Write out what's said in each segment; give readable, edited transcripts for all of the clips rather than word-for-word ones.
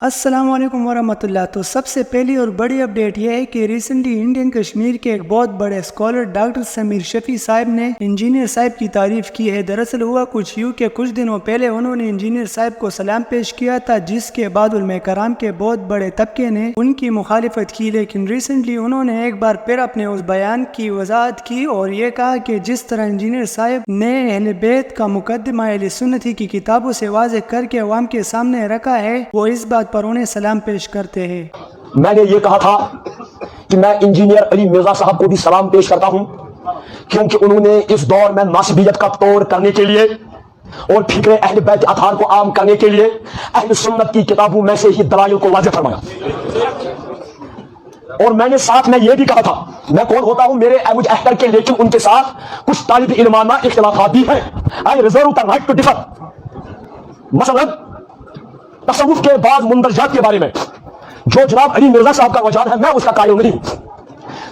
السلام علیکم ورحمۃ اللہ۔ تو سب سے پہلی اور بڑی اپڈیٹ یہ ہے کہ ریسنٹلی انڈین کشمیر کے ایک بہت بڑے اسکالر ڈاکٹر سمیر شفیع صاحب نے انجینئر صاحب کی تعریف کی ہے۔ دراصل ہوا کچھ یوں کہ کچھ دنوں پہلے انہوں نے انجینئر صاحب کو سلام پیش کیا تھا، جس کے بعد علماء کرام کے بہت بڑے طبقے نے ان کی مخالفت کی، لیکن ریسنٹلی انہوں نے ایک بار پھر اپنے اس بیان کی وضاحت کی اور یہ کہا کہ جس طرح انجینئر صاحب نے اہل بیت کا مقدمہ اہل سنت کی کتابوں سے واضح کر کے عوام کے سامنے رکھا ہے، وہ اس بات پر انہیں سلام پیش کرتے ہیں۔ میں نے یہ کہا تھا کہ میں انجینئر علی مرزا صاحب کو بھی سلام پیش کرتا ہوں، کیونکہ انہوں نے اس دور میں ناسبیت کا توڑ کرنے کے لیے اور فکر اہل بیت اطہار کو عام کرنے کے لیے اہل سنت کی کتابوں میں سے ہی دلائل کو واضح فرمایا۔ اور میں نے ساتھ میں یہ بھی کہا تھا، میں کون ہوتا ہوں میرے ایوج احتر کے، لیکن ان کے ساتھ کچھ طالب علمانہ اختلافات بھی ہیں۔ I reserve the right to differ۔ مثلا تصوف کے بعض مندرجات کے بارے میں جو جناب علی مرزا صاحب کا وجاد ہے، میں اس کا قائل نہیں ہوں،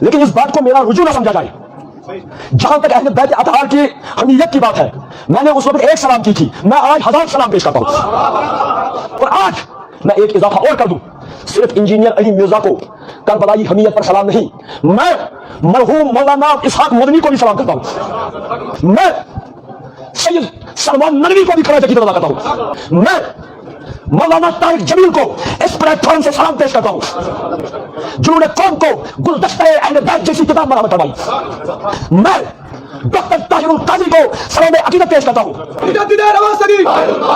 لیکن اس بات کو میرا رجوع نہ سمجھا جائے۔ جہاں تک اہل بیت اطہار کی حمیت کی بات ہے، میں نے اس وقت ایک سلام کی تھی، میں آج 1000 سلام پیش کرتا ہوں۔ اور آج میں ایک اضافہ اور کر دوں، صرف انجینئر علی مرزا کو کربلائی حمیت پر سلام نہیں، میں مرحوم مولانا اسحاق مدنی کو بھی سلام کرتا ہوں، میں سید سلمان ندوی کو بھی کھڑا کی طرح کرتا ہوں، میں مولانا طارق جمیل کو اس پلیٹ فارم سے سلام پیش کرتا ہوں جنہوں نے قوم کو گلدستہ اہل بیت جیسی کتاب مرحمت فرمائی۔ میں ڈاکٹر طاہر القاضی کو سلام عقیدت پیش کرتا ہوں،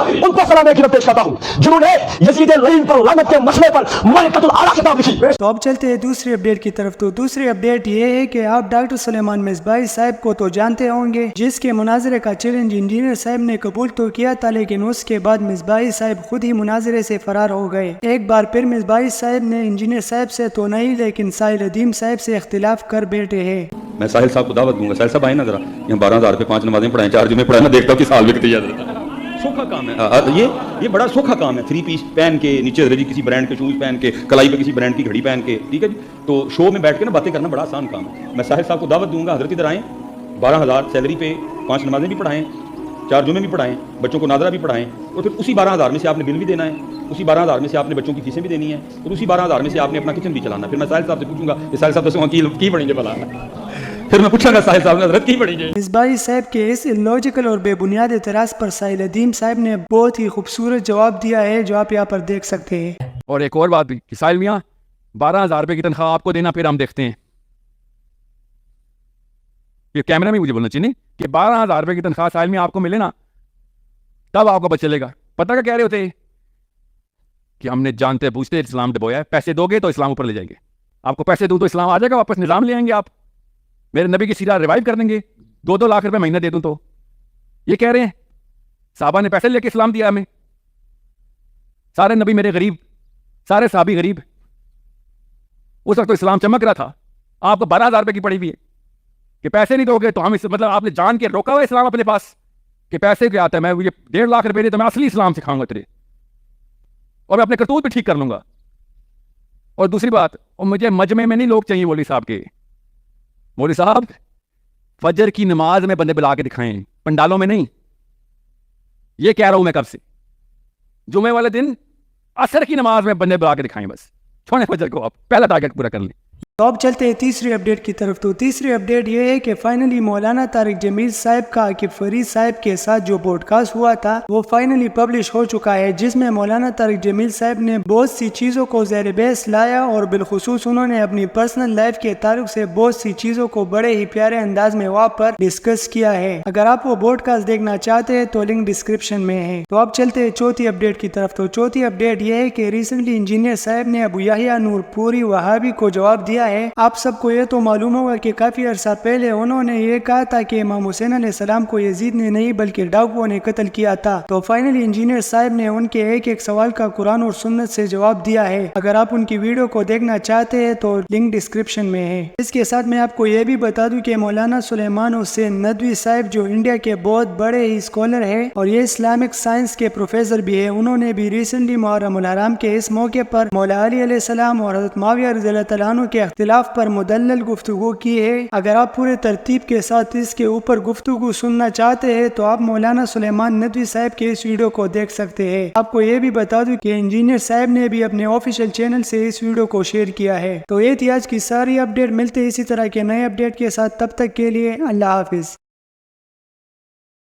ان کو سلام عقیدت پیش کرتا ہوں جنہوں نے یزید لعین پر لعنت کے مسئلے پر ملکۃ الاعلیٰ کتاب لکھی۔ تو اب چلتے ہیں دوسری اپڈیٹ کی طرف۔ تو دوسری اپڈیٹ یہ ہے کہ آپ ڈاکٹر سلیمان مصباحی صاحب کو تو جانتے ہوں گے، جس کے مناظرے کا چیلنج انجینئر صاحب نے قبول تو کیا تھا، لیکن اس کے بعد مصباحی صاحب خود ہی مناظرے سے فرار ہو گئے۔ ایک بار پھر مصباحی صاحب نے انجینئر صاحب سے تو نہیں، لیکن ساحل ادیم صاحب سے اختلاف کر بیٹھے ہیں۔ میں ساحل صاحب کو دعوت دوں گا، ساحل صاحب آئے نا ذرا، یہاں 12,000 پہ 5 نمازیں پڑھائیں، 4 جمعے پڑھائیں، میں دیکھتا ہوں کہ سال بکتی ہے۔ سوکھا کام ہے یہ بڑا سوکھا کام ہے، 3 پیس پہن کے، نیچے جی کسی برانڈ کے شوز پہن کے، کلائی پہ کسی برانڈ کی گھڑی پہن کے، ٹھیک ہے جی، تو شو میں بیٹھ کے نا باتیں کرنا بڑا آسان کام ہے۔ میں ساحل صاحب کو دعوت دوں گا، حضرت ادھر آئیں، 12,000 سیلری پہ 5 نمازیں بھی پڑھائیں، 4 جمعے بھی پڑھائیں، بچوں کو ناظرہ بھی پڑھائیں، اور پھر اسی 12,000 میں سے آپ نے بل بھی دینا ہے، اسی 12,000 میں سے آپ نے بچوں کی فیسیں بھی دینی ہے، اور اسی 12,000 میں سے آپ نے اپنا کچن بھی چلانا ہے۔ پھر میں ساحل صاحب سے پوچھوں گا کہ ساحل صاحب تو کی پڑھیں گے بلا، پھر میں پوچھوں گا ساحل صاحب نے حضرت کی پڑھیں گے۔ مصباحی صاحب کے اس لوجیکل اور بے بنیاد اعتراض پر ساحل ادیم صاحب نے بہت ہی خوبصورت جواب دیا ہے، جو آپ یہاں پر دیکھ سکتے ہیں۔ اور ایک اور بات بھی کہ ساحل میاں 12,000 روپے کی تنخواہ آپ کو دینا، پھر ہم دیکھتے ہیں، یہ کیمرہ میں مجھے بولنا چاہیے کہ 12,000 روپے کی تنخواہ ساحل میاں آپ کو ملے نا، تب آپ کو پتہ چلے گا۔ پتہ کیا کہہ رہے ہوتے کہ ہم نے جانتے پوچھتے اسلام ڈبویا ہے، پیسے دو گے تو اسلام اوپر لے جائیں گے، آپ کو پیسے دوں تو اسلام آ جائے گا واپس، نظام لے آئیں گے، آپ میرے نبی کی سیرت ریوائیو کر دیں گے، 2 لاکھ روپے مہینہ دے دوں تو۔ یہ کہہ رہے ہیں صحابہ نے پیسے لے کے اسلام دیا ہمیں، سارے نبی میرے غریب، سارے صحابی غریب، اس وقت تو اسلام چمک رہا تھا، آپ کو 12,000 روپے کی پڑی ہوئی ہے کہ پیسے نہیں دو گے تو ہم مطلب آپ نے جان کے روکا ہوا اسلام اپنے پاس کہ پیسے کیا آتا ہے، میں یہ 1.5 لاکھ روپے دے تو میں اصلی اسلام سکھاؤں گا تیرے، اور میں اپنے کرتوت بھی ٹھیک کر لوں گا۔ اور دوسری بات، مجھے مجمع میں نہیں لوگ چاہیے مولوی صاحب کے، مولوی صاحب فجر کی نماز میں بندے بلا کے دکھائیں، پنڈالوں میں نہیں۔ یہ کہہ رہا ہوں میں کب سے، جمعے والے دن عصر کی نماز میں بندے بلا کے دکھائیں، بس چھوڑیں فجر کو، آپ پہلا ٹارگٹ پورا کر لیں۔ تو اب چلتے ہیں تیسری اپڈیٹ کی طرف۔ تو تیسری اپڈیٹ یہ ہے کہ فائنلی مولانا طارق جمیل صاحب کا عاقب فرید صاحب کے ساتھ جو پوڈ کاسٹ ہوا تھا وہ فائنلی پبلش ہو چکا ہے، جس میں مولانا طارق جمیل صاحب نے بہت سی چیزوں کو زیر بحث لایا، اور بالخصوص انہوں نے اپنی پرسنل لائف کے تعلق سے بہت سی چیزوں کو بڑے ہی پیارے انداز میں وہاں پر ڈسکس کیا ہے۔ اگر آپ وہ پوڈ کاسٹ دیکھنا چاہتے ہیں تو لنک ڈسکرپشن میں ہے۔ تو اب چلتے ہیں چوتھی اپڈیٹ کی طرف۔ تو چوتھی اپڈیٹ یہ ہے کہ ریسنٹلی انجینئر صاحب نے ابو یحییٰ نور پوری وہابی کو جواب دیا ہے۔ آپ سب کو یہ تو معلوم ہوگا کہ کافی عرصہ پہلے انہوں نے یہ کہا تھا کہ امام حسین علیہ السلام کو یزید نے نہیں بلکہ ڈاکوؤں نے قتل کیا تھا۔ تو فائنلی انجینئر صاحب نے ان کے ایک سوال کا قرآن اور سنت سے جواب دیا ہے۔ اگر آپ ان کی ویڈیو کو دیکھنا چاہتے ہیں تو لنک ڈسکرپشن میں ہے۔ اس کے ساتھ میں آپ کو یہ بھی بتا دوں کہ مولانا سلیمان حسین ندوی صاحب جو انڈیا کے بہت بڑے ہی اسکالر ہیں اور یہ اسلامک سائنس کے پروفیسر بھی ہیں، انہوں نے بھی ریسنٹلی محرم الحرام کے اس موقع پر مولا علی علیہ السلام اور حضرت معاویہ رضی اللہ تعالیٰ عنہ کے اختلاف پر مدلل گفتگو کی ہے۔ اگر آپ پورے ترتیب کے ساتھ اس کے اوپر گفتگو سننا چاہتے ہیں تو آپ مولانا سلیمان ندوی صاحب کے اس ویڈیو کو دیکھ سکتے ہیں۔ آپ کو یہ بھی بتا دوں کہ انجینئر صاحب نے بھی اپنے آفیشیل چینل سے اس ویڈیو کو شیئر کیا ہے۔ تو یہ تھی آج کی ساری اپڈیٹ، ملتے اسی طرح کے نئے اپڈیٹ کے ساتھ، تب تک کے لیے اللہ حافظ۔